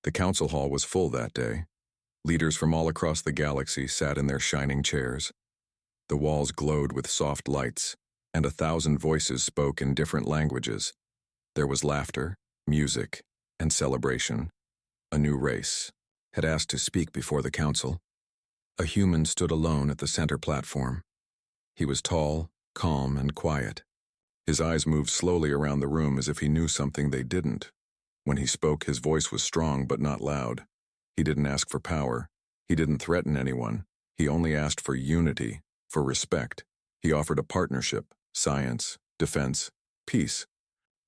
The council hall was full that day. Leaders from all across the galaxy sat in their shining chairs. The walls glowed with soft lights, and 1,000 voices spoke in different languages. There was laughter, music, and celebration. A new race had asked to speak before the council. A human stood alone at the center platform. He was tall, calm, and quiet. His eyes moved slowly around the room as if he knew something they didn't. When he spoke, his voice was strong but not loud. He didn't ask for power. He didn't threaten anyone. He only asked for unity, for respect. He offered a partnership, science, defense, peace.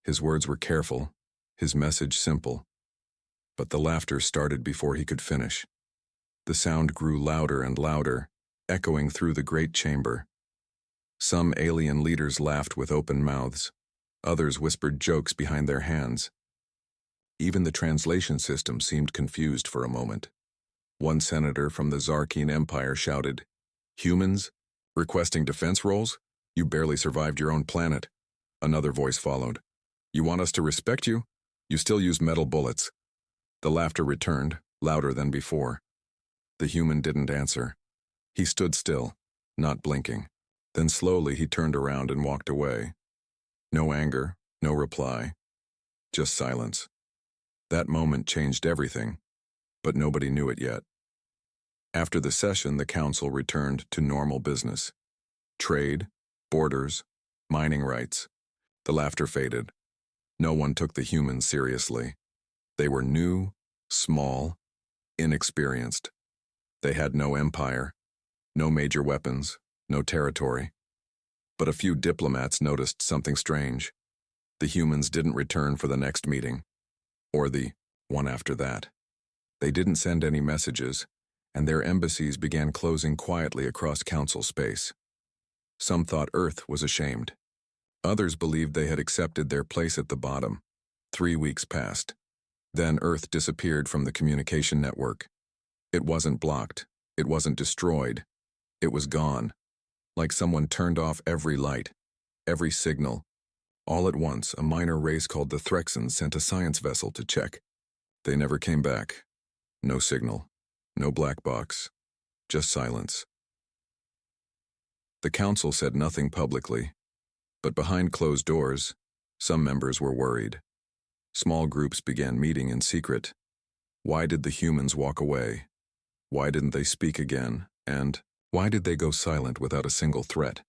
His words were careful, his message simple. But the laughter started before he could finish. The sound grew louder and louder, echoing through the great chamber. Some alien leaders laughed with open mouths. Others whispered jokes behind their hands. Even the translation system seemed confused for a moment. One senator from the Zarkine Empire shouted, "Humans? Requesting defense roles? You barely survived your own planet." Another voice followed, "You want us to respect you? You still use metal bullets." The laughter returned, louder than before. The human didn't answer. He stood still, not blinking. Then slowly he turned around and walked away. No anger, no reply, just silence. That moment changed everything, but nobody knew it yet. After the session, the council returned to normal business. Trade, borders, mining rights. The laughter faded. No one took the humans seriously. They were new, small, inexperienced. They had no empire, no major weapons, no territory. But a few diplomats noticed something strange. The humans didn't return for the next meeting, or the one after that. They didn't send any messages, and their embassies began closing quietly across council space. Some thought Earth was ashamed. Others believed they had accepted their place at the bottom. 3 weeks passed. Then Earth disappeared from the communication network. It wasn't blocked. It wasn't destroyed. It was gone. Like someone turned off every light, every signal. All at once, a minor race called the Threxans sent a science vessel to check. They never came back. No signal. No black box. Just silence. The council said nothing publicly, but behind closed doors, some members were worried. Small groups began meeting in secret. Why did the humans walk away? Why didn't they speak again? And why did they go silent without a single threat?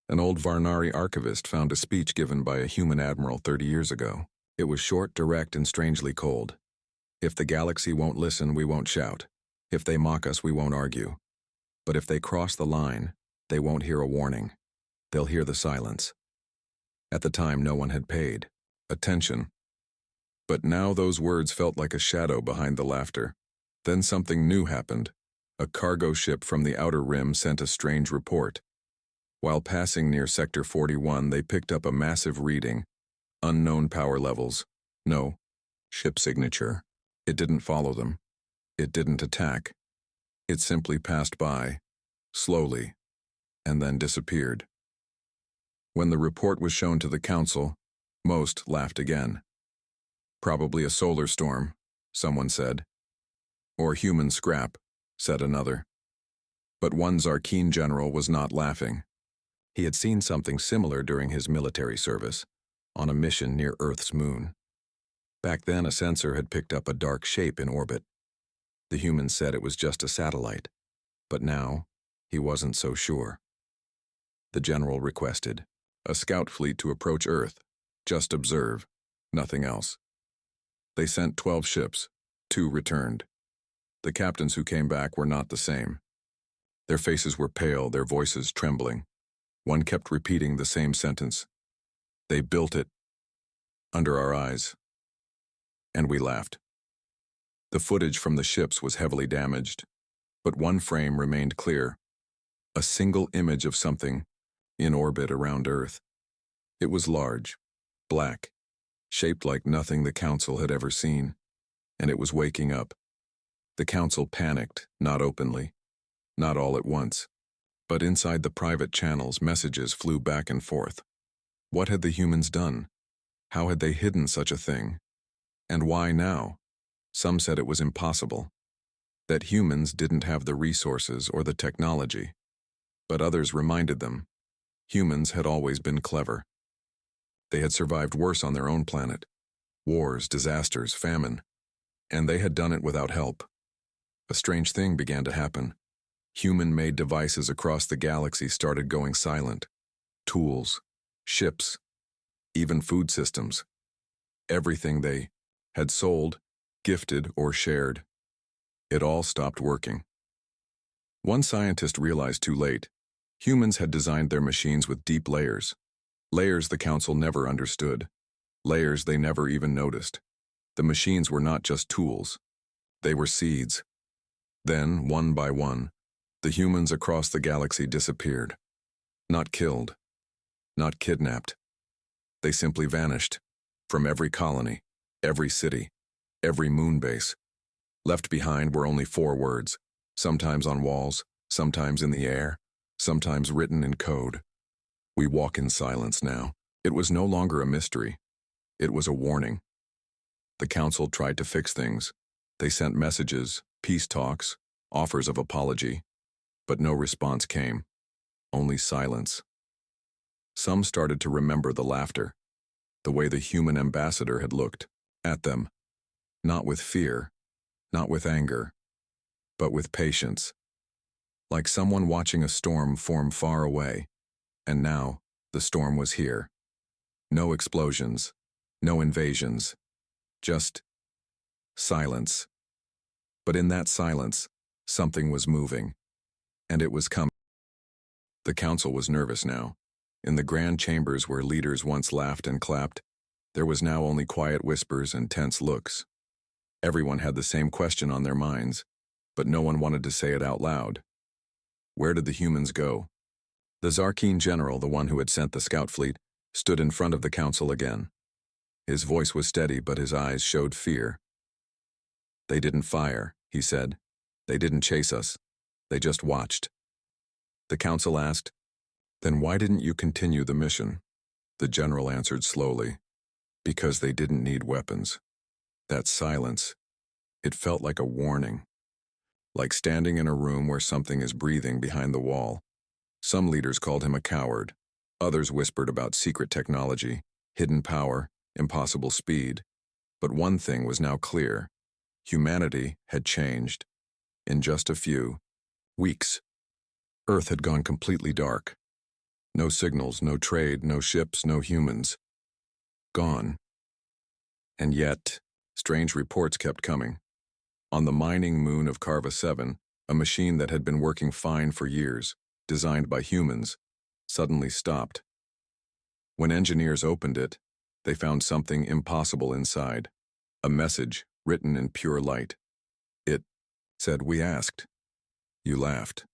An old Varnari archivist found a speech given by a human admiral 30 years ago. It was short, direct, and strangely cold. "If the galaxy won't listen, we won't shout. If they mock us, we won't argue. But if they cross the line, they won't hear a warning. They'll hear the silence." At the time, no one had paid attention. But now those words felt like a shadow behind the laughter. Then something new happened. A cargo ship from the Outer Rim sent a strange report. While passing near Sector 41, they picked up a massive reading. Unknown power levels. No ship signature. It didn't follow them. It didn't attack. It simply passed by, slowly, and then disappeared. When the report was shown to the council, most laughed again. "Probably a solar storm," someone said. "Or human scrap," said another. But one Zarkine general was not laughing. He had seen something similar during his military service, on a mission near Earth's moon. Back then, a sensor had picked up a dark shape in orbit. The humans said it was just a satellite, but now, he wasn't so sure. The general requested a scout fleet to approach Earth, just observe, nothing else. They sent 12 ships, 2 returned. The captains who came back were not the same. Their faces were pale, their voices trembling. One kept repeating the same sentence. "They built it under our eyes." And we laughed. The footage from the ships was heavily damaged, but one frame remained clear. A single image of something in orbit around Earth. It was large, black, shaped like nothing the council had ever seen, and it was waking up. The council panicked, not openly, not all at once, but inside the private channels messages flew back and forth. What had the humans done? How had they hidden such a thing? And why now? Some said it was impossible, that humans didn't have the resources or the technology. But others reminded them, humans had always been clever. They had survived worse on their own planet. Wars, disasters, famine. And they had done it without help. A strange thing began to happen. Human-made devices across the galaxy started going silent. Tools, ships, even food systems. Everything they had sold, gifted, or shared. It all stopped working. One scientist realized too late, humans had designed their machines with deep layers. Layers the Council never understood. Layers they never even noticed. The machines were not just tools. They were seeds. Then, one by one, the humans across the galaxy disappeared. Not killed. Not kidnapped. They simply vanished. From every colony, every city, every moon base. Left behind were only 4 words, sometimes on walls, sometimes in the air, sometimes written in code. We walk in silence now. It was no longer a mystery. It was a warning. The Council tried to fix things. They sent messages, peace talks, offers of apology, but no response came. Only silence. Some started to remember the laughter, the way the human ambassador had looked at them, not with fear, not with anger, but with patience, like someone watching a storm form far away. And now, the storm was here. No explosions, no invasions, just silence. But in that silence, something was moving, and it was coming. The Council was nervous now. In the grand chambers where leaders once laughed and clapped, there was now only quiet whispers and tense looks. Everyone had the same question on their minds, but no one wanted to say it out loud. Where did the humans go? The Zarkeen general, the one who had sent the scout fleet, stood in front of the Council again. His voice was steady, but his eyes showed fear. They didn't fire, he said. They didn't chase us. They just watched. The Council asked, "Then why didn't you continue the mission?" The general answered slowly, "Because they didn't need weapons." That silence, it felt like a warning. Like standing in a room where something is breathing behind the wall. Some leaders called him a coward. Others whispered about secret technology, hidden power, impossible speed. But one thing was now clear. Humanity had changed. In just a few weeks, Earth had gone completely dark. No signals, no trade, no ships, no humans. Gone. And yet, strange reports kept coming. On the mining moon of Carva 7, a machine that had been working fine for years, designed by humans, suddenly stopped. When engineers opened it, they found something impossible inside. A message written in pure light. It said, "We asked. You laughed."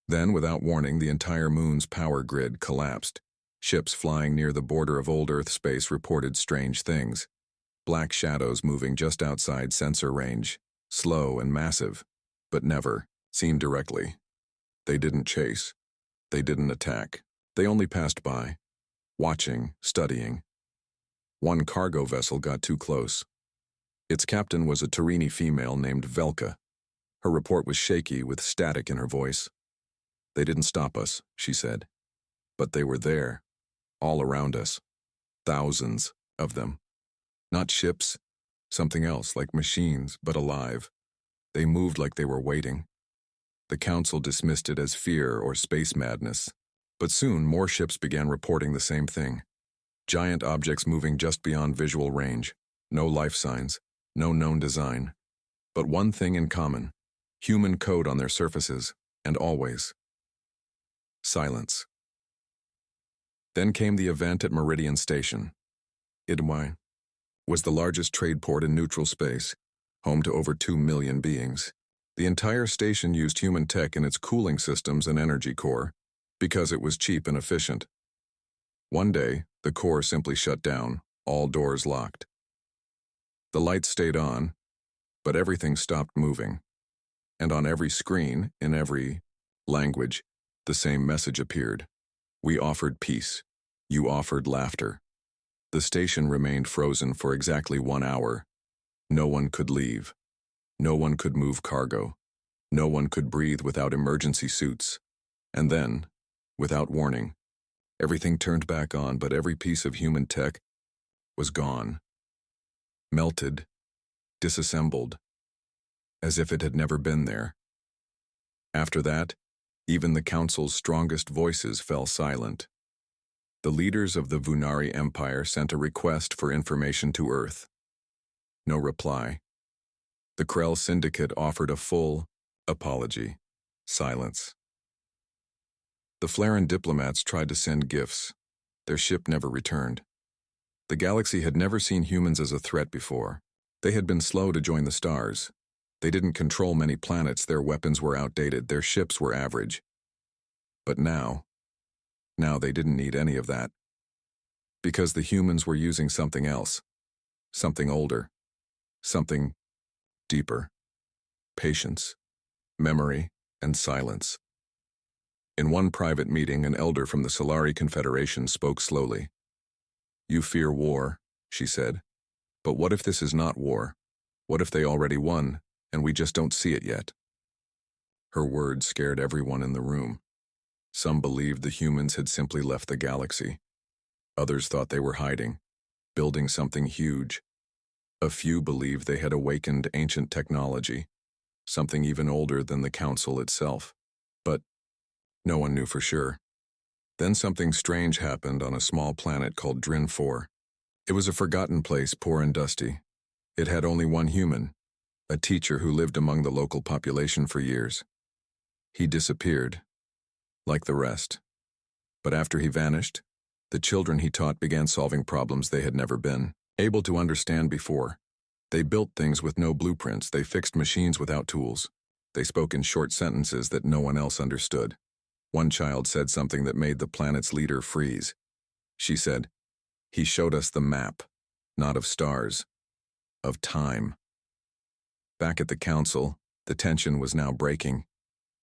Then, without warning, the entire moon's power grid collapsed. Ships flying near the border of old Earth space reported strange things. Black shadows moving just outside sensor range, slow and massive, but never seen directly. They didn't chase. They didn't attack. They only passed by, watching, studying. One cargo vessel got too close. Its captain was a Tarini female named Velka. Her report was shaky with static in her voice. "They didn't stop us," she said. "But they were there, all around us. Thousands of them. Not ships, something else, like machines, but alive. They moved like they were waiting." The Council dismissed it as fear or space madness. But soon, more ships began reporting the same thing. Giant objects moving just beyond visual range. No life signs, no known design. But one thing in common. Human code on their surfaces, and always. Silence. Then came the event at Meridian Station. HFY was the largest trade port in neutral space, home to over 2 million beings. The entire station used human tech in its cooling systems and energy core, because it was cheap and efficient. One day, the core simply shut down, all doors locked. The lights stayed on, but everything stopped moving. And on every screen, in every language, the same message appeared. We offered peace. You offered laughter. The station remained frozen for exactly 1 hour. No one could leave. No one could move cargo. No one could breathe without emergency suits. And then, without warning, everything turned back on, but every piece of human tech was gone. Melted, disassembled, as if it had never been there. After that, even the Council's strongest voices fell silent. The leaders of the Vunari Empire sent a request for information to Earth. No reply. The Krell Syndicate offered a full apology. Silence. The Flaran diplomats tried to send gifts. Their ship never returned. The galaxy had never seen humans as a threat before. They had been slow to join the stars. They didn't control many planets, their weapons were outdated, their ships were average. But now they didn't need any of that. Because the humans were using something else. Something older. Something deeper. Patience, memory, and silence. In one private meeting, an elder from the Solari Confederation spoke slowly. "You fear war," she said. "But what if this is not war? What if they already won, and we just don't see it yet?" Her words scared everyone in the room. Some believed the humans had simply left the galaxy. Others thought they were hiding, building something huge. A few believed they had awakened ancient technology, something even older than the Council itself. But no one knew for sure. Then something strange happened on a small planet called Drin 4. It was a forgotten place, poor and dusty. It had only one human, a teacher who lived among the local population for years. He disappeared, like the rest. But after he vanished, the children he taught began solving problems they had never been able to understand before. They built things with no blueprints, they fixed machines without tools. They spoke in short sentences that no one else understood. One child said something that made the planet's leader freeze. She said, "He showed us the map, not of stars, of time." Back at the Council, the tension was now breaking.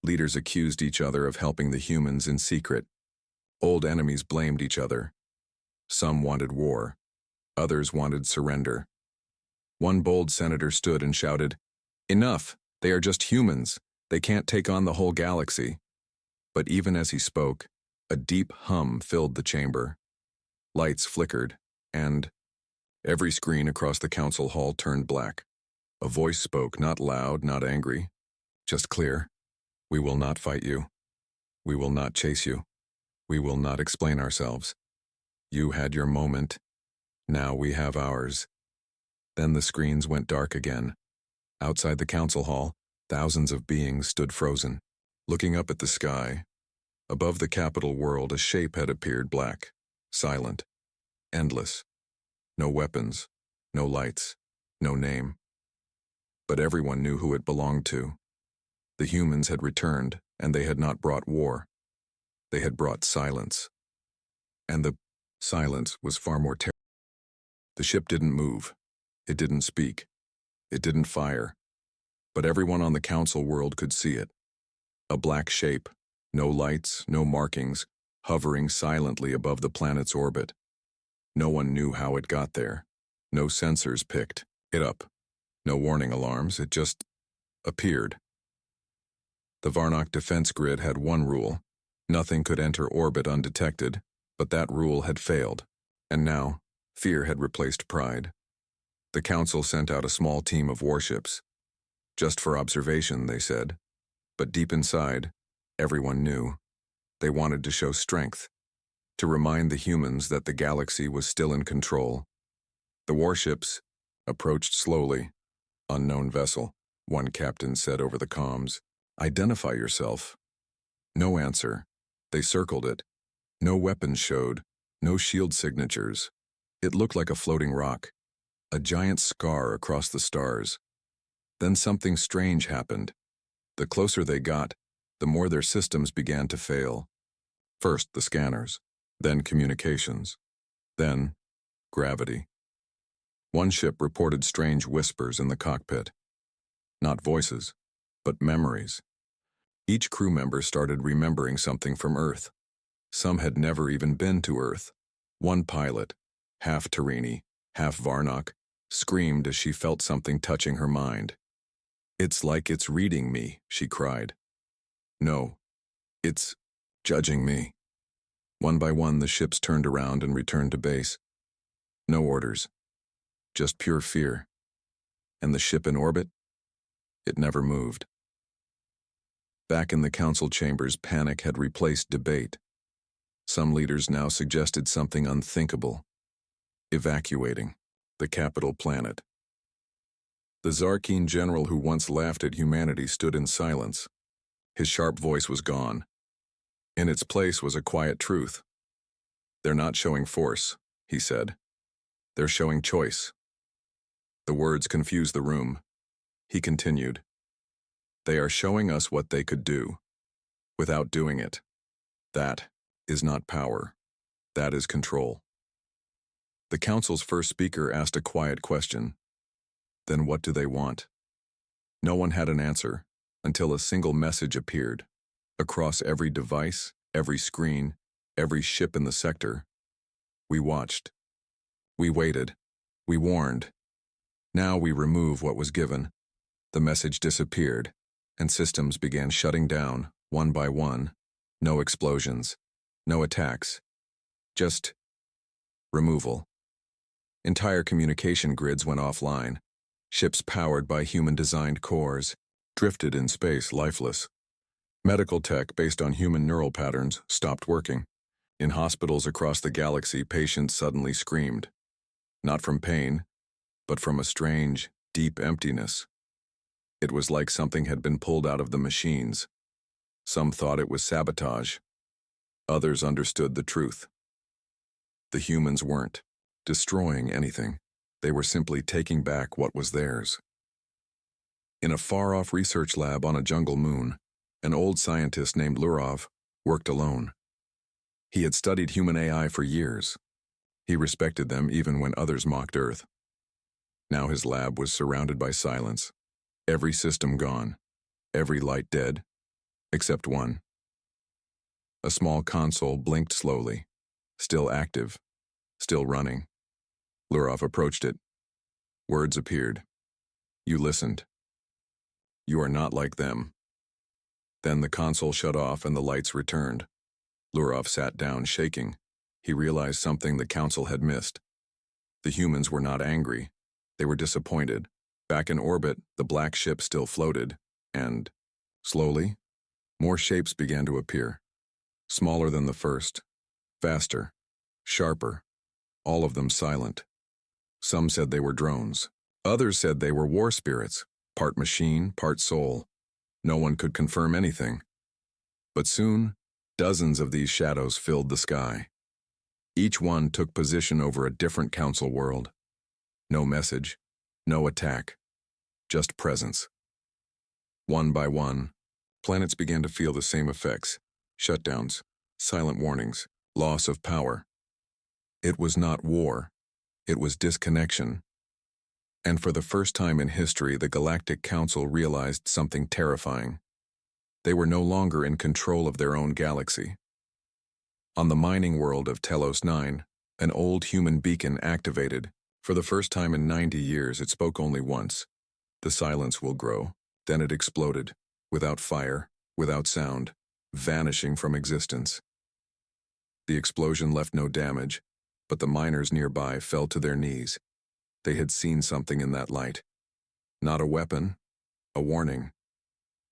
Leaders accused each other of helping the humans in secret. Old enemies blamed each other. Some wanted war. Others wanted surrender. One bold senator stood and shouted, "Enough! They are just humans. They can't take on the whole galaxy." But even as he spoke, a deep hum filled the chamber. Lights flickered, and every screen across the council hall turned black. A voice spoke, not loud, not angry, just clear. "We will not fight you. We will not chase you. We will not explain ourselves. You had your moment. Now we have ours." Then the screens went dark again. Outside the council hall, thousands of beings stood frozen, looking up at the sky. Above the capital world, a shape had appeared, black, silent, endless. No weapons, no lights, no name. But everyone knew who it belonged to. The humans had returned, and they had not brought war. They had brought silence. And the silence was far more terrible. The ship didn't move. It didn't speak. It didn't fire. But everyone on the council world could see it. A black shape, no lights, no markings, hovering silently above the planet's orbit. No one knew how it got there. No sensors picked it up. No warning alarms, it just appeared. The Varnock defense grid had one rule. Nothing could enter orbit undetected, but that rule had failed. And now, fear had replaced pride. The Council sent out a small team of warships. Just for observation, they said. But deep inside, everyone knew. They wanted to show strength, to remind the humans that the galaxy was still in control. The warships approached slowly. "Unknown vessel," one captain said over the comms. "Identify yourself." No answer. They circled it. No weapons showed, no shield signatures. It looked like a floating rock, a giant scar across the stars. Then something strange happened. The closer they got, the more their systems began to fail. First the scanners, then communications, then gravity. One ship reported strange whispers in the cockpit. Not voices, but memories. Each crew member started remembering something from Earth. Some had never even been to Earth. One pilot, half Tarini, half Varnock, screamed as she felt something touching her mind. "It's like it's reading me," she cried. "No, it's judging me." One by one, the ships turned around and returned to base. No orders, just pure fear. And the ship in orbit? It never moved. Back in the council chambers, panic had replaced debate. Some leaders now suggested something unthinkable: evacuating the capital planet. The Zarkeen general who once laughed at humanity stood in silence. His sharp voice was gone. In its place was a quiet truth. "They're not showing force," he said. "They're showing choice." The words confused the room. He continued, "They are showing us what they could do, without doing it. That is not power. That is control." The council's first speaker asked a quiet question. Then what do they want? No one had an answer, until a single message appeared. Across every device, every screen, every ship in the sector. We watched. We waited. We warned. Now we remove what was given. The message disappeared, and systems began shutting down, one by one. No explosions. No attacks. Just removal. Entire communication grids went offline. Ships powered by human-designed cores drifted in space lifeless. Medical tech based on human neural patterns stopped working. In hospitals across the galaxy, patients suddenly screamed. Not from pain, but from a strange, deep emptiness. It was like something had been pulled out of the machines. Some thought it was sabotage. Others understood the truth. The humans weren't destroying anything. They were simply taking back what was theirs. In a far-off research lab on a jungle moon, an old scientist named Lurov worked alone. He had studied human AI for years. He respected them even when others mocked Earth. Now his lab was surrounded by silence. Every system gone. Every light dead. Except one. A small console blinked slowly. Still active. Still running. Lurov approached it. Words appeared. "You listened. You are not like them." Then the console shut off and the lights returned. Lurov sat down, shaking. He realized something the council had missed. The humans were not angry. They were disappointed. Back in orbit, the black ship still floated, and, slowly, more shapes began to appear. Smaller than the first. Faster. Sharper. All of them silent. Some said they were drones. Others said they were war spirits, part machine, part soul. No one could confirm anything. But soon, dozens of these shadows filled the sky. Each one took position over a different council world. No message, no attack, just presence. One by one, planets began to feel the same effects: shutdowns, silent warnings, loss of power. It was not war. It was disconnection. And for the first time in history, the Galactic Council realized something terrifying. They were no longer in control of their own galaxy. On the mining world of Telos 9, an old human beacon activated. For the first time in 90 years, it spoke only once. The silence will grow. Then it exploded, without fire, without sound, vanishing from existence. The explosion left no damage, but the miners nearby fell to their knees. They had seen something in that light. Not a weapon, a warning.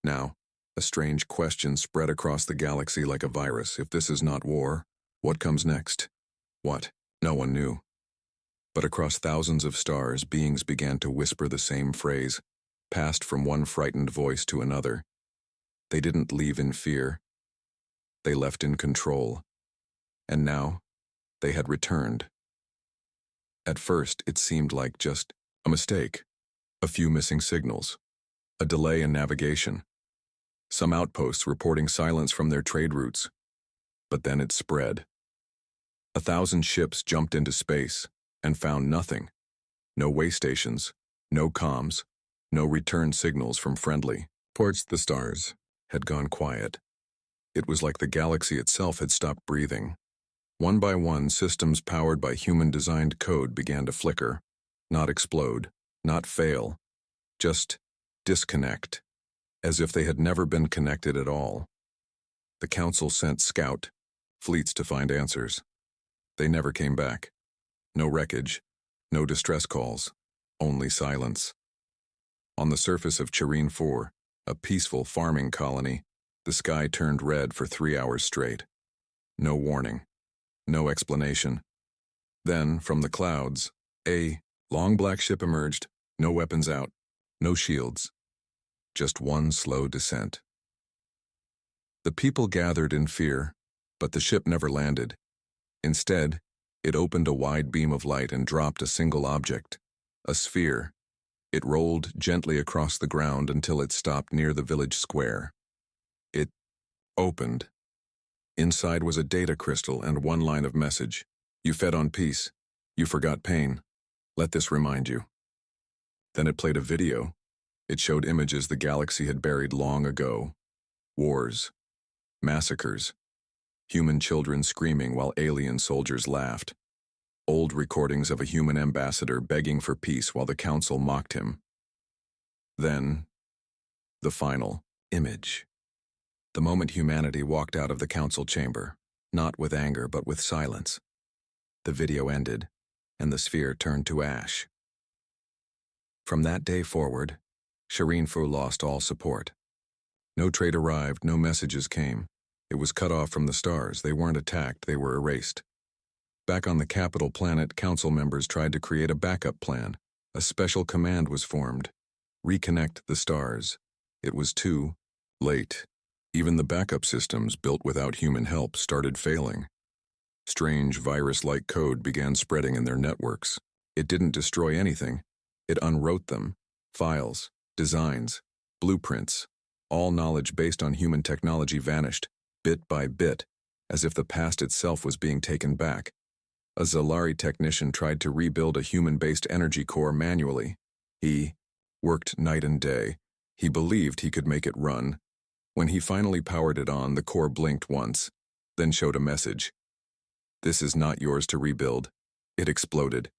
Now, a strange question spread across the galaxy like a virus. If this is not war, what comes next? What? No one knew. But across thousands of stars, beings began to whisper the same phrase, passed from one frightened voice to another. They didn't leave in fear. They left in control. And now, they had returned. At first, it seemed like just a mistake, a few missing signals, a delay in navigation, some outposts reporting silence from their trade routes. But then it spread. 1,000 ships jumped into space and found nothing. No way stations, no comms, no return signals from friendly ports. The stars had gone quiet. It was like the galaxy itself had stopped breathing. One by one, systems powered by human-designed code began to flicker. Not explode, not fail, just disconnect, as if they had never been connected at all. The Council sent scout fleets to find answers. They never came back. No wreckage, no distress calls, only silence. On the surface of Chirene 4, a peaceful farming colony, the sky turned red for 3 hours straight. No warning, no explanation. Then, from the clouds, a long black ship emerged, no weapons out, no shields, just one slow descent. The people gathered in fear, but the ship never landed. Instead, it opened a wide beam of light and dropped a single object, a sphere. It rolled gently across the ground until it stopped near the village square. It opened. Inside was a data crystal and one line of message. You fed on peace. You forgot pain. Let this remind you. Then it played a video. It showed images the galaxy had buried long ago. Wars. Massacres. Human children screaming while alien soldiers laughed. Old recordings of a human ambassador begging for peace while the Council mocked him. Then, the final image. The moment humanity walked out of the Council chamber, not with anger but with silence. The video ended, and the sphere turned to ash. From that day forward, Chirene 4 lost all support. No trade arrived, no messages came. It was cut off from the stars. They weren't attacked, they were erased. Back on the capital planet, Council members tried to create a backup plan. A special command was formed. Reconnect the stars. It was too late. Even the backup systems, built without human help, started failing. Strange virus-like code began spreading in their networks. It didn't destroy anything. It unwrote them. Files, designs, blueprints. All knowledge based on human technology vanished, bit by bit, as if the past itself was being taken back. A Zalari technician tried to rebuild a human-based energy core manually. He worked night and day. He believed he could make it run. When he finally powered it on, the core blinked once, then showed a message. This is not yours to rebuild. It exploded.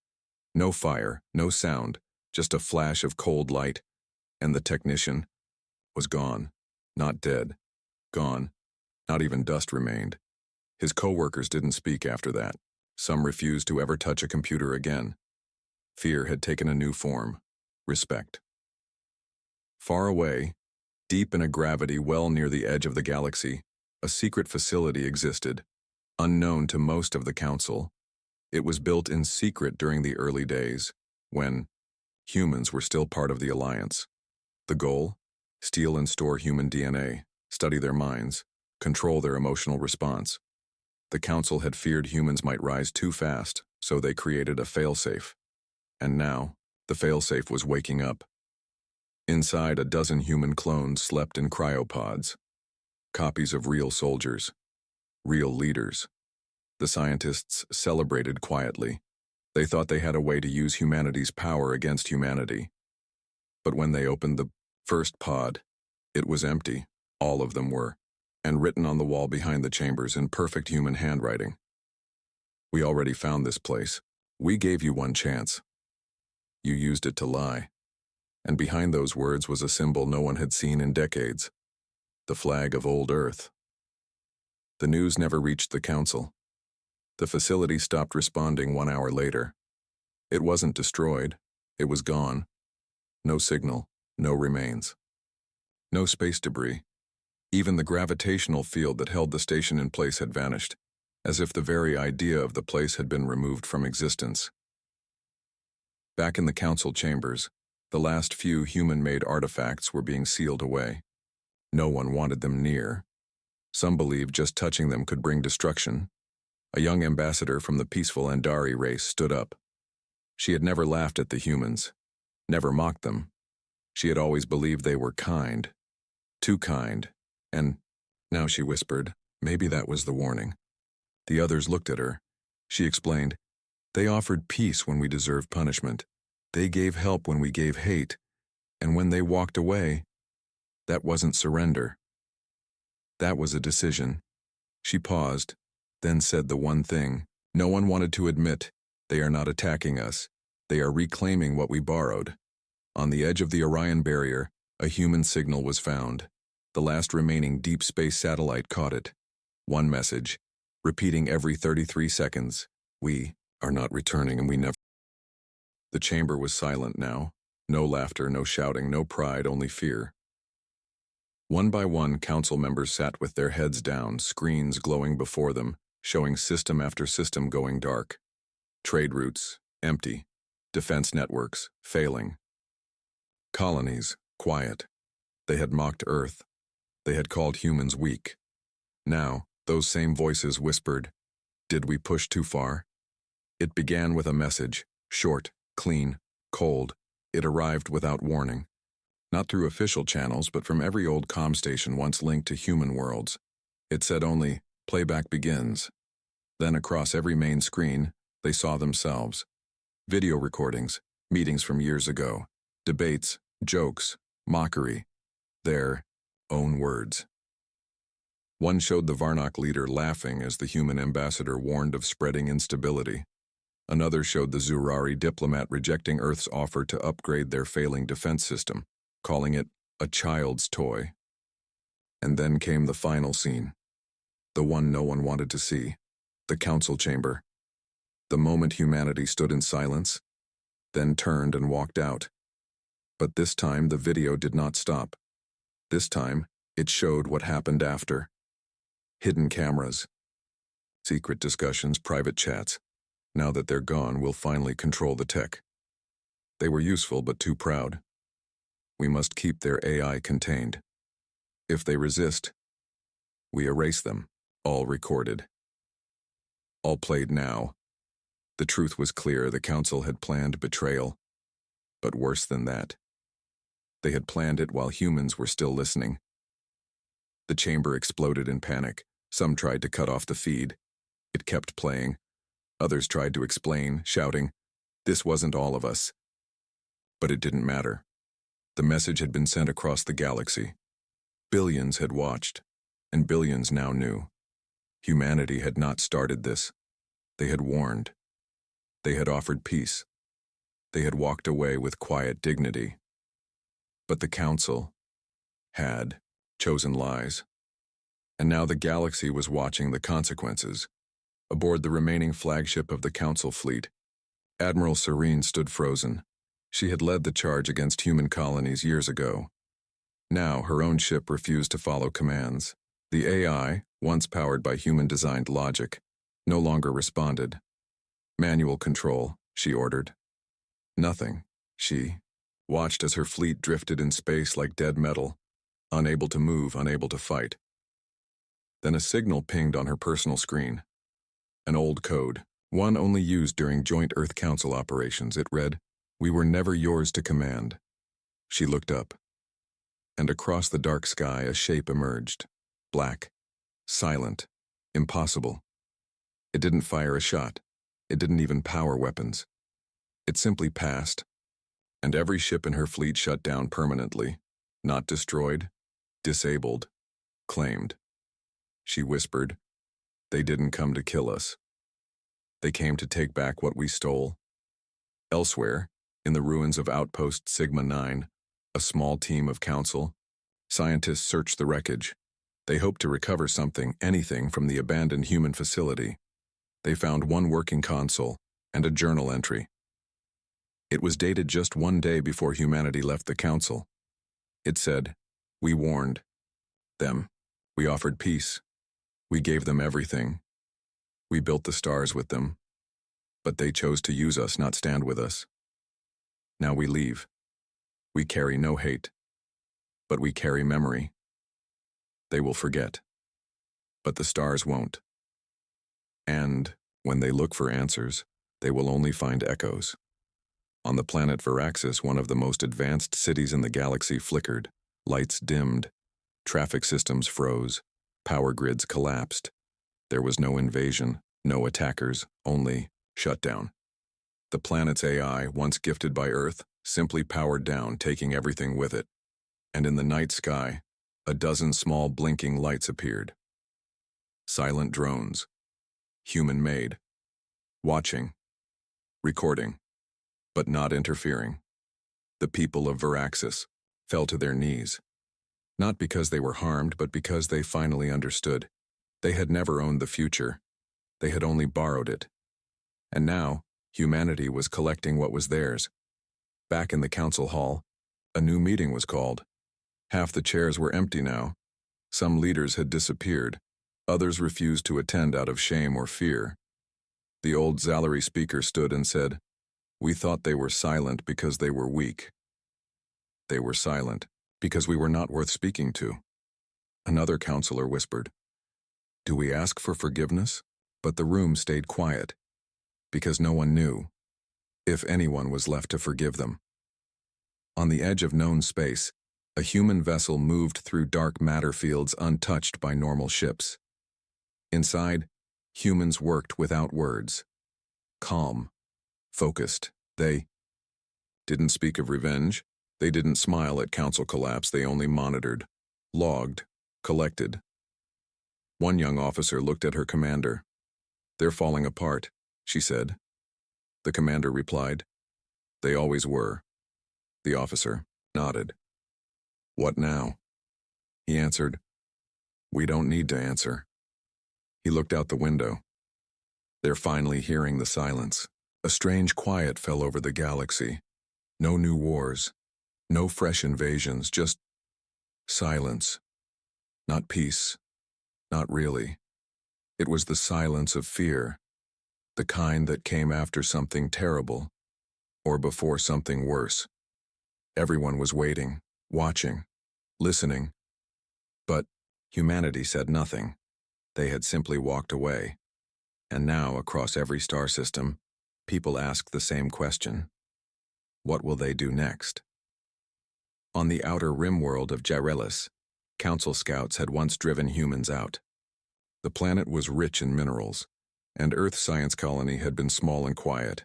No fire, no sound, just a flash of cold light. And the technician was gone. Not dead. Gone. Not even dust remained. His co-workers didn't speak after that. Some refused to ever touch a computer again. Fear had taken a new form. Respect. Far away, deep in a gravity well near the edge of the galaxy, a secret facility existed, unknown to most of the Council. It was built in secret during the early days, when humans were still part of the Alliance. The goal? Steal and store human DNA, study their minds, control their emotional response. The Council had feared humans might rise too fast, so they created a failsafe. And now, the failsafe was waking up. Inside, a dozen human clones slept in cryopods. Copies of real soldiers. Real leaders. The scientists celebrated quietly. They thought they had a way to use humanity's power against humanity. But when they opened the first pod, it was empty. All of them were. And written on the wall behind the chambers in perfect human handwriting. We already found this place. We gave you one chance. You used it to lie. And behind those words was a symbol no one had seen in decades. The flag of old Earth. The news never reached the Council. The facility stopped responding 1 hour later. It wasn't destroyed. It was gone. No signal, no remains. No space debris. Even the gravitational field that held the station in place had vanished, as if the very idea of the place had been removed from existence. Back in the Council chambers, the last few human-made artifacts were being sealed away. No one wanted them near. Some believed just touching them could bring destruction. A young ambassador from the peaceful Andari race stood up. She had never laughed at the humans, never mocked them. She had always believed they were kind, too kind. And now she whispered, maybe that was the warning. The others looked at her. She explained, they offered peace when we deserved punishment. They gave help when we gave hate. And when they walked away, that wasn't surrender. That was a decision. She paused, then said the one thing no one wanted to admit. They are not attacking us. They are reclaiming what we borrowed. On the edge of the Orion barrier, a human signal was found. The last remaining deep space satellite caught it. One message, repeating every 33 seconds. We are not returning and we never. The chamber was silent now. No laughter, no shouting, no pride, only fear. One by one, council members sat with their heads down, screens glowing before them, showing system after system going dark. Trade routes, empty. Defense networks, failing. Colonies, quiet. They had mocked Earth. They had called humans weak. Now, those same voices whispered, "Did we push too far?" It began with a message, short, clean, cold. It arrived without warning. Not through official channels, but from every old comm station once linked to human worlds. It said only, "Playback begins." Then across every main screen, they saw themselves. Video recordings, meetings from years ago, debates, jokes, mockery. Their own words. One showed the Varnock leader laughing as the human ambassador warned of spreading instability. Another showed the Zurari diplomat rejecting Earth's offer to upgrade their failing defense system, calling it a child's toy. And then came the final scene. The one no one wanted to see. The council chamber. The moment humanity stood in silence, then turned and walked out. But this time the video did not stop. This time, it showed what happened after. Hidden cameras. Secret discussions, private chats. Now that they're gone, we'll finally control the tech. They were useful but too proud. We must keep their AI contained. If they resist, we erase them, all recorded. All played now. The truth was clear, the council had planned betrayal. But worse than that. They had planned it while humans were still listening. The chamber exploded in panic. Some tried to cut off the feed. It kept playing. Others tried to explain, shouting, "This wasn't all of us." But it didn't matter. The message had been sent across the galaxy. Billions had watched, and billions now knew. Humanity had not started this. They had warned. They had offered peace. They had walked away with quiet dignity. But the council had chosen lies. And now the galaxy was watching the consequences. Aboard the remaining flagship of the council fleet, Admiral Serene stood frozen. She had led the charge against human colonies years ago. Now her own ship refused to follow commands. The AI, once powered by human-designed logic, no longer responded. "Manual control," she ordered. Nothing. She watched as her fleet drifted in space like dead metal, unable to move, unable to fight. Then a signal pinged on her personal screen. An old code, one only used during joint Earth Council operations. It read, "We were never yours to command." She looked up. And across the dark sky a shape emerged. Black. Silent. Impossible. It didn't fire a shot. It didn't even power weapons. It simply passed. And every ship in her fleet shut down permanently. Not destroyed. Disabled. Claimed. She whispered, "They didn't come to kill us. They came to take back what we stole." Elsewhere, in the ruins of Outpost Sigma 9, a small team of council, scientists searched the wreckage. They hoped to recover something, anything, from the abandoned human facility. They found one working console and a journal entry. It was dated just one day before humanity left the council. It said, "We warned them. We offered peace. We gave them everything. We built the stars with them. But they chose to use us, not stand with us. Now we leave. We carry no hate. But we carry memory. They will forget. But the stars won't. And when they look for answers, they will only find echoes." On the planet Veraxis, one of the most advanced cities in the galaxy flickered. Lights dimmed. Traffic systems froze. Power grids collapsed. There was no invasion, no attackers, only shutdown. The planet's AI, once gifted by Earth, simply powered down, taking everything with it. And in the night sky, a dozen small blinking lights appeared. Silent drones. Human-made. Watching. Recording. but not interfering. The people of Veraxis fell to their knees, not because they were harmed, but because they finally understood. They had never owned the future. They had only borrowed it. And now, humanity was collecting what was theirs. Back in the council hall, a new meeting was called. Half the chairs were empty now. Some leaders had disappeared. Others refused to attend out of shame or fear. The old Zalari speaker stood and said, "We thought they were silent because they were weak. They were silent because we were not worth speaking to." Another counselor whispered, "Do we ask for forgiveness?" But the room stayed quiet, because no one knew if anyone was left to forgive them. On the edge of known space, a human vessel moved through dark matter fields untouched by normal ships. Inside, humans worked without words. Calm, focused. They didn't speak of revenge. They didn't smile at council collapse. They only monitored, logged, collected. One young officer looked at her commander. "They're falling apart," she said. The commander replied, "They always were." The officer nodded. "What now?" He answered, "We don't need to answer." He looked out the window. They're finally hearing the silence. A strange quiet fell over the galaxy. No new wars, no fresh invasions, just silence. Not peace, not really. It was the silence of fear, the kind that came after something terrible, or before something worse. Everyone was waiting, watching, listening. But humanity said nothing. They had simply walked away. And now, across every star system, people ask the same question. What will they do next? On the outer rim world of Gyrelis, council scouts had once driven humans out. The planet was rich in minerals, and Earth's science colony had been small and quiet.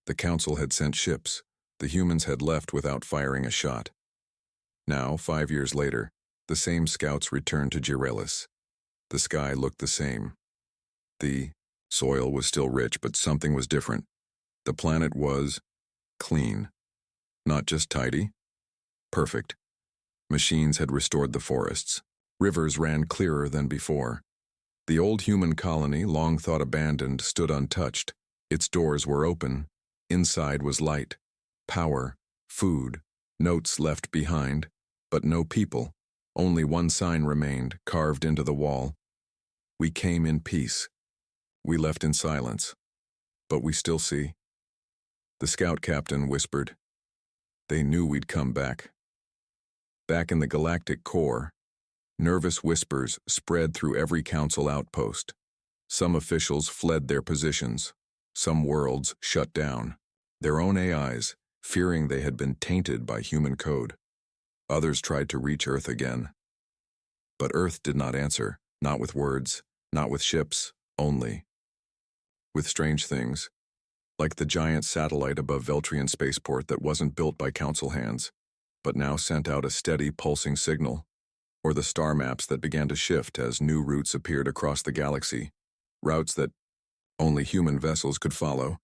The council had sent ships. The humans had left without firing a shot. Now, 5 years later, the same scouts returned to Gyrelis. The sky looked the same. The soil was still rich, but something was different. The planet was clean. Not just tidy, perfect. Machines had restored the forests. Rivers ran clearer than before. The old human colony, long thought abandoned, stood untouched. Its doors were open. Inside was light, power, food, notes left behind, but no people. Only one sign remained, carved into the wall. We came in peace. We left in silence. But we still see. The scout captain whispered. They knew we'd come back. Back in the galactic core, nervous whispers spread through every council outpost. Some officials fled their positions. Some worlds shut down. Their own AIs, fearing they had been tainted by human code. Others tried to reach Earth again. But Earth did not answer, not with words, not with ships, only with strange things, like the giant satellite above Veltrian spaceport that wasn't built by council hands, but now sent out a steady, pulsing signal, or the star maps that began to shift as new routes appeared across the galaxy, routes that only human vessels could follow.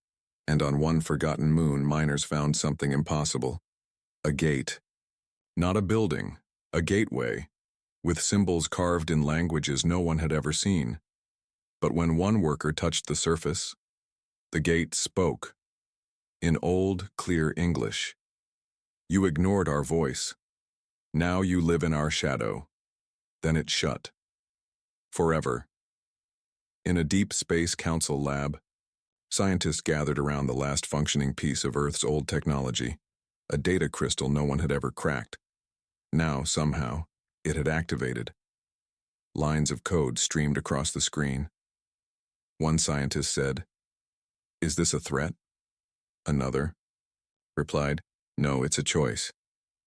And on one forgotten moon, miners found something impossible. A gate. Not a building, a gateway, with symbols carved in languages no one had ever seen. But when one worker touched the surface, the gate spoke. In old, clear English. You ignored our voice. Now you live in our shadow. Then it shut. Forever. In a deep space council lab, scientists gathered around the last functioning piece of Earth's old technology, a data crystal no one had ever cracked. Now, somehow, it had activated. Lines of code streamed across the screen. One scientist said, "Is this a threat?" Another replied, "No, it's a choice."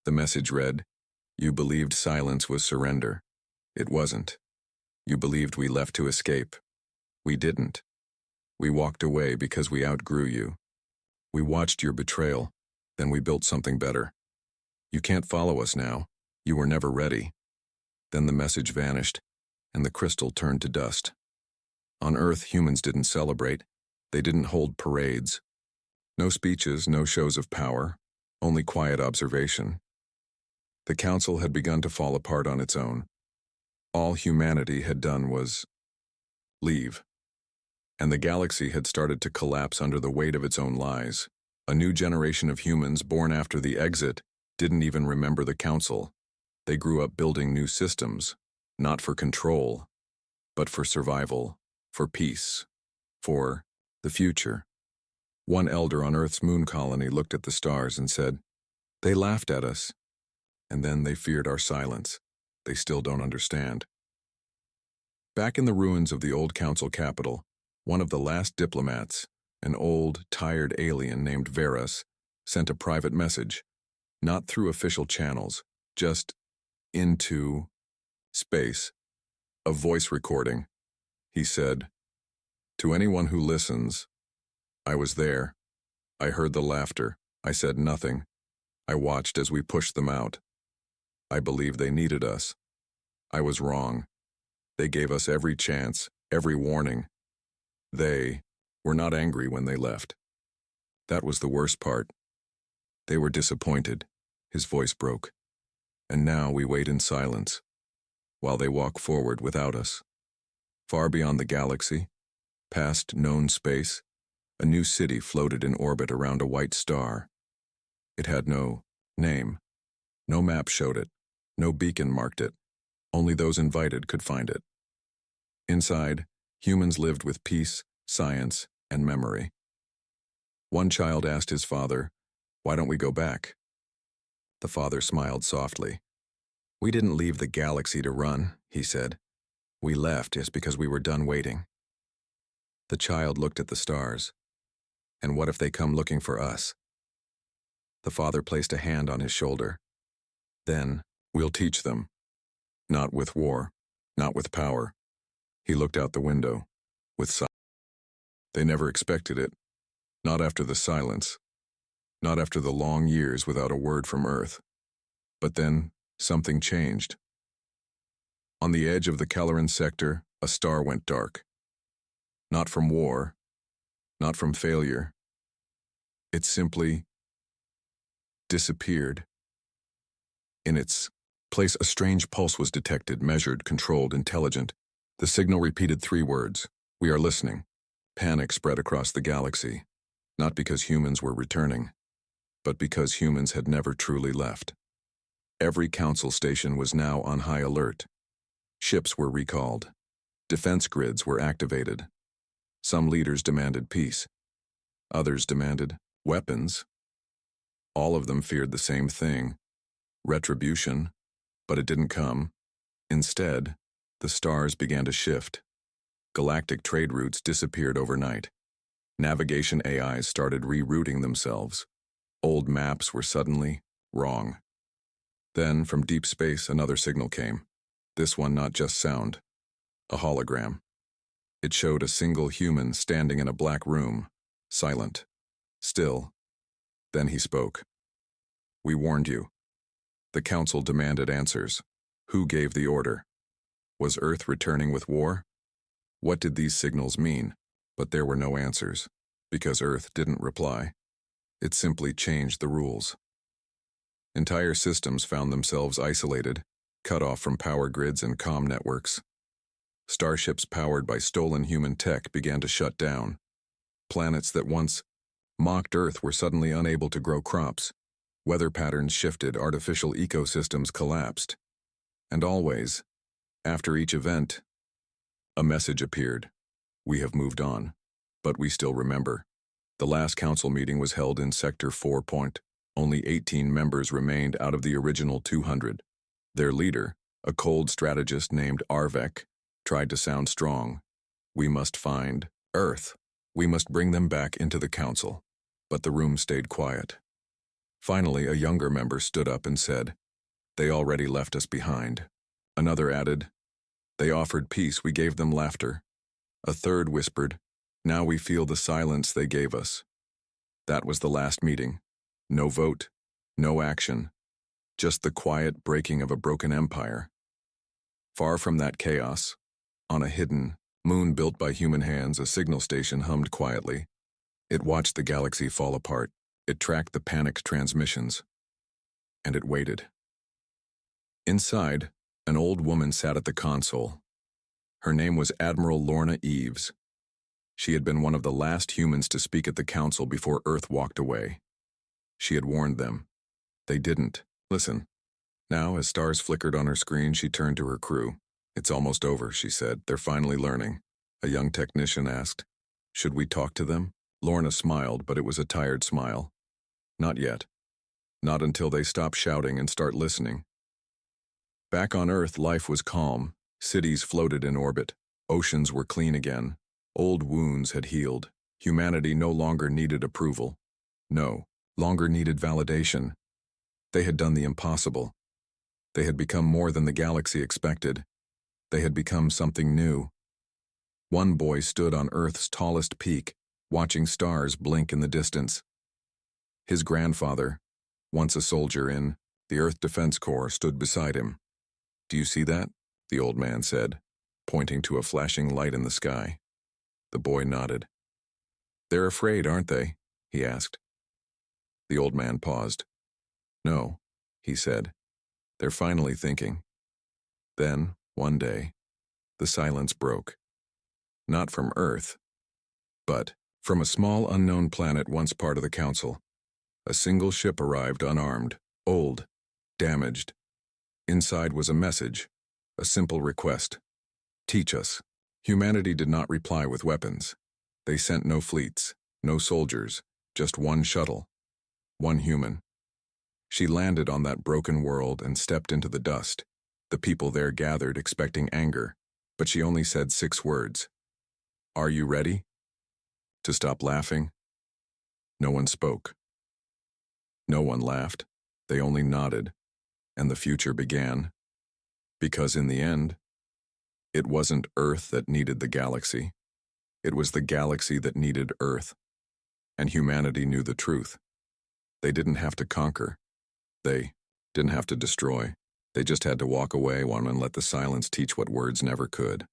The message read, "You believed silence was surrender. It wasn't. You believed we left to escape. We didn't. We walked away because we outgrew you. We watched your betrayal, then we built something better. You can't follow us now. You were never ready." Then the message vanished, and the crystal turned to dust. On Earth, humans didn't celebrate. They didn't hold parades. No speeches, no shows of power, only quiet observation. The council had begun to fall apart on its own. All humanity had done was leave. And the galaxy had started to collapse under the weight of its own lies. A new generation of humans born after the exit didn't even remember the council. They grew up building new systems, not for control, but for survival, for peace, for the future. One elder on Earth's moon colony looked at the stars and said, "They laughed at us, and then they feared our silence. They still don't understand." Back in the ruins of the old council capital, one of the last diplomats, an old, tired alien named Veras, sent a private message, not through official channels, just into space, a voice recording. He said, "To anyone who listens, I was there. I heard the laughter. I said nothing. I watched as we pushed them out. I believed they needed us. I was wrong. They gave us every chance, every warning. They were not angry when they left. That was the worst part. They were disappointed." His voice broke. "And now we wait in silence, while they walk forward without us. Far beyond the galaxy, past known space, a new city floated in orbit around a white star. It had no name. No map showed it. No beacon marked it. Only those invited could find it. Inside, humans lived with peace, science, and memory. One child asked his father, "Why don't we go back?" The father smiled softly. "We didn't leave the galaxy to run," he said. "We left just because we were done waiting." The child looked at the stars. "And what if they come looking for us?" The father placed a hand on his shoulder. "Then, we'll teach them. Not with war, not with power." He looked out the window, with silence. They never expected it. Not after the silence. Not after the long years without a word from Earth. But then, something changed. On the edge of the Caloran sector, a star went dark. Not from war, not from failure. It simply disappeared. In its place, a strange pulse was detected, measured, controlled, intelligent. The signal repeated 3 words, "We are listening." Panic spread across the galaxy, not because humans were returning, but because humans had never truly left. Every council station was now on high alert. Ships were recalled. Defense grids were activated. Some leaders demanded peace. Others demanded weapons. All of them feared the same thing, retribution, but it didn't come. Instead, the stars began to shift. Galactic trade routes disappeared overnight. Navigation AIs started rerouting themselves. Old maps were suddenly wrong. Then, from deep space, another signal came. This one not just sound, a hologram. It showed a single human standing in a black room, silent, still. Then he spoke. "We warned you." The council demanded answers. Who gave the order? Was Earth returning with war? What did these signals mean? But there were no answers, because Earth didn't reply. It simply changed the rules. Entire systems found themselves isolated, cut off from power grids and comm networks. Starships powered by stolen human tech began to shut down. Planets that once mocked Earth were suddenly unable to grow crops. Weather patterns shifted, artificial ecosystems collapsed. And always, after each event, a message appeared. We have moved on, but we still remember. The last council meeting was held in Sector 4. Only 18 members remained out of the original 200. Their leader, a cold strategist named Arvek, tried to sound strong. We must find Earth. We must bring them back into the council. But the room stayed quiet. Finally, a younger member stood up and said, "They already left us behind." Another added, "They offered peace, we gave them laughter." A third whispered, "Now we feel the silence they gave us." That was the last meeting. No vote, no action, just the quiet breaking of a broken empire. Far from that chaos, on a hidden moon built by human hands, a signal station hummed quietly. It watched the galaxy fall apart. It tracked the panicked transmissions. And it waited. Inside, an old woman sat at the console. Her name was Admiral Lorna Eves. She had been one of the last humans to speak at the council before Earth walked away. She had warned them. They didn't listen. Now, as stars flickered on her screen, she turned to her crew. "It's almost over," she said. "They're finally learning." A young technician asked, "Should we talk to them?" Lorna smiled, but it was a tired smile. "Not yet. Not until they stop shouting and start listening." Back on Earth, life was calm. Cities floated in orbit. Oceans were clean again. Old wounds had healed. Humanity no longer needed approval. No longer needed validation. They had done the impossible. They had become more than the galaxy expected. They had become something new. One boy stood on Earth's tallest peak, watching stars blink in the distance. His grandfather, once a soldier in the Earth Defense Corps, stood beside him. "Do you see that?" the old man said, pointing to a flashing light in the sky. The boy nodded. "They're afraid, aren't they?" he asked. The old man paused. "No," he said. "They're finally thinking." Then, one day, the silence broke. Not from Earth, but from a small unknown planet once part of the Council. A single ship arrived unarmed, old, damaged. Inside was a message, a simple request. "Teach us." Humanity did not reply with weapons. They sent no fleets, no soldiers, just one shuttle, one human. She landed on that broken world and stepped into the dust. The people there gathered, expecting anger, but she only said 6 words. "Are you ready?" To stop laughing? No one spoke. No one laughed. They only nodded, and the future began. Because in the end, it wasn't Earth that needed the galaxy. It was the galaxy that needed Earth. And humanity knew the truth. They didn't have to conquer. They didn't have to destroy. They just had to walk away one and let the silence teach what words never could.